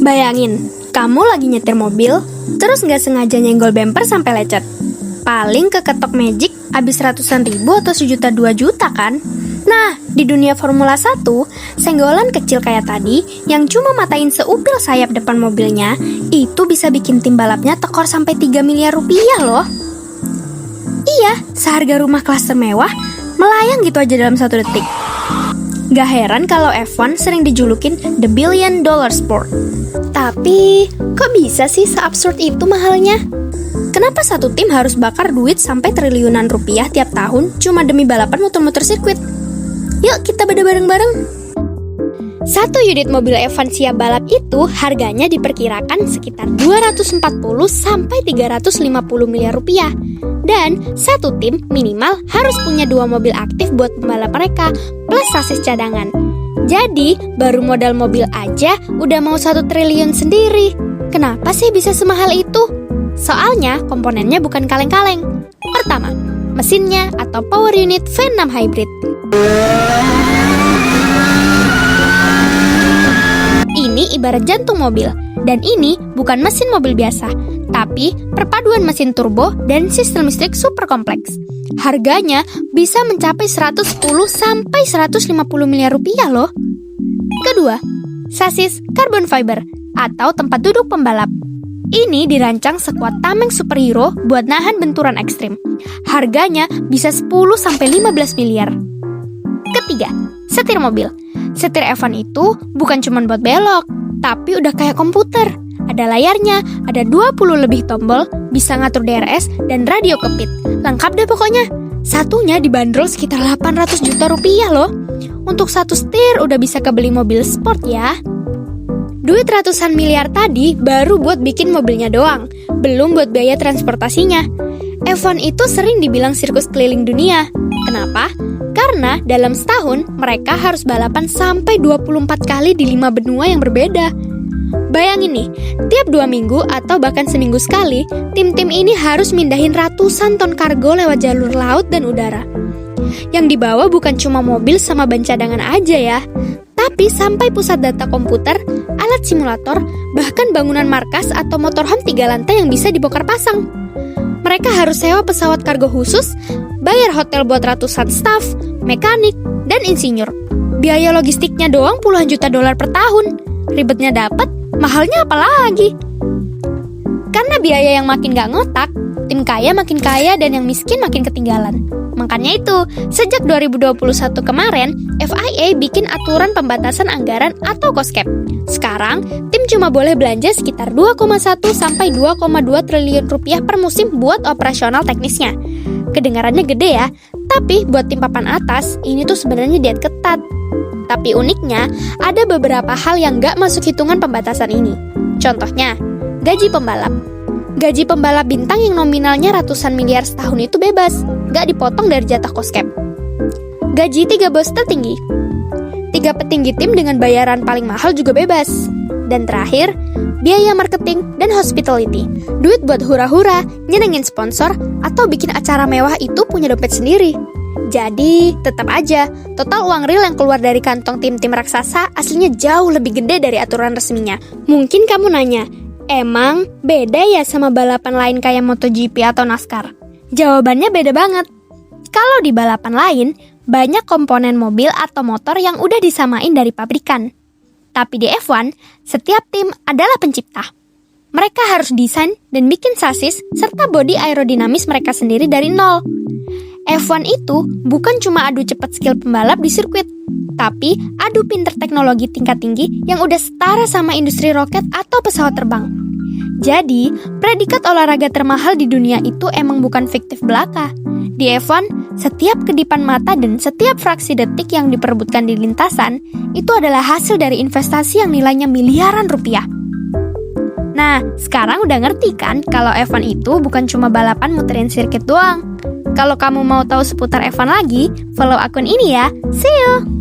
Bayangin, kamu lagi nyetir mobil, terus nggak sengaja nyenggol bumper sampai lecet. Paling keketok magic habis ratusan ribu atau 1,2 juta kan? Nah, di dunia Formula 1, senggolan kecil kayak tadi yang cuma matain seupil sayap depan mobilnya, itu bisa bikin tim balapnya tekor sampai 3 miliar rupiah loh. Iya, seharga rumah kelas termewah, melayang gitu aja dalam 1 detik. Gak heran kalau F1 sering dijulukin The Billion Dollar Sport. Tapi, kok bisa sih seabsurd itu mahalnya? Kenapa satu tim harus bakar duit sampai triliunan rupiah tiap tahun cuma demi balapan muter-muter sirkuit? Yuk kita beda bareng-bareng. Satu unit mobil F1 siap balap itu harganya diperkirakan sekitar 240 sampai 350 miliar rupiah. Dan satu tim minimal harus punya 2 mobil aktif buat pembalap mereka, plus sasis cadangan. Jadi, baru modal mobil aja udah mau 1 triliun sendiri. Kenapa sih bisa semahal itu? Soalnya komponennya bukan kaleng-kaleng. Pertama, mesinnya atau power unit V6 hybrid. Ini ibarat jantung mobil, dan ini bukan mesin mobil biasa, tapi perpaduan mesin turbo dan sistem listrik super kompleks. Harganya bisa mencapai 110 sampai 150 miliar rupiah loh. Kedua, sasis carbon fiber atau tempat duduk pembalap. Ini dirancang sekuat tameng superhero buat nahan benturan ekstrim. Harganya bisa 10 sampai 15 miliar. Ketiga, setir mobil. Setir F1 itu bukan cuma buat belok, tapi udah kayak komputer. Ada layarnya, ada 20 lebih tombol, bisa ngatur DRS dan radio kepit. Lengkap deh pokoknya. Satunya dibanderol sekitar 800 juta rupiah loh. Untuk satu setir udah bisa kebeli mobil sport ya. Duit ratusan miliar tadi baru buat bikin mobilnya doang, belum buat biaya transportasinya. F1 itu sering dibilang sirkus keliling dunia. Kenapa? Karena dalam setahun mereka harus balapan sampai 24 kali di 5 benua yang berbeda. Bayangin nih, tiap 2 minggu atau bahkan seminggu sekali, tim-tim ini harus mindahin ratusan ton kargo lewat jalur laut dan udara. Yang dibawa bukan cuma mobil sama ban cadangan aja ya, tapi sampai pusat data komputer, alat simulator, bahkan bangunan markas atau motorhome 3 lantai yang bisa dibongkar pasang. Mereka harus sewa pesawat kargo khusus, bayar hotel buat ratusan staf, mekanik, dan insinyur. Biaya logistiknya doang puluhan juta dolar per tahun. Ribetnya dapat, mahalnya apalagi? Karena biaya yang makin gak ngotak, tim kaya makin kaya dan yang miskin makin ketinggalan. Makanya itu, sejak 2021 kemarin, FIA bikin aturan pembatasan anggaran atau cost cap. Sekarang, tim cuma boleh belanja sekitar 2,1 sampai 2,2 triliun rupiah per musim buat operasional teknisnya. Kedengarannya gede ya, tapi buat tim papan atas, ini tuh sebenarnya diet ketat. Tapi uniknya, ada beberapa hal yang gak masuk hitungan pembatasan ini. Contohnya, gaji pembalap. Gaji pembalap bintang yang nominalnya ratusan miliar setahun itu bebas, gak dipotong dari jatah cost cap. Gaji 3 bos tertinggi. 3 petinggi tim dengan bayaran paling mahal juga bebas. Dan terakhir, biaya marketing dan hospitality. Duit buat hura-hura, nyenengin sponsor, atau bikin acara mewah itu punya dompet sendiri. Jadi, tetap aja, total uang real yang keluar dari kantong tim-tim raksasa aslinya jauh lebih gede dari aturan resminya. Mungkin kamu nanya, emang beda ya sama balapan lain kayak MotoGP atau NASCAR? Jawabannya beda banget. Kalau di balapan lain, banyak komponen mobil atau motor yang udah disamain dari pabrikan. Tapi di F1, setiap tim adalah pencipta. Mereka harus desain dan bikin sasis serta bodi aerodinamis mereka sendiri dari nol. F1 itu bukan cuma adu cepat skill pembalap di sirkuit, tapi adu pinter teknologi tingkat tinggi yang udah setara sama industri roket atau pesawat terbang. Jadi, predikat olahraga termahal di dunia itu emang bukan fiktif belaka. Di F1, setiap kedipan mata dan setiap fraksi detik yang diperebutkan di lintasan, itu adalah hasil dari investasi yang nilainya miliaran rupiah. Nah, sekarang udah ngerti kan kalau F1 itu bukan cuma balapan muterin sirkuit doang. Kalau kamu mau tahu seputar F1 lagi, follow akun ini ya. See you!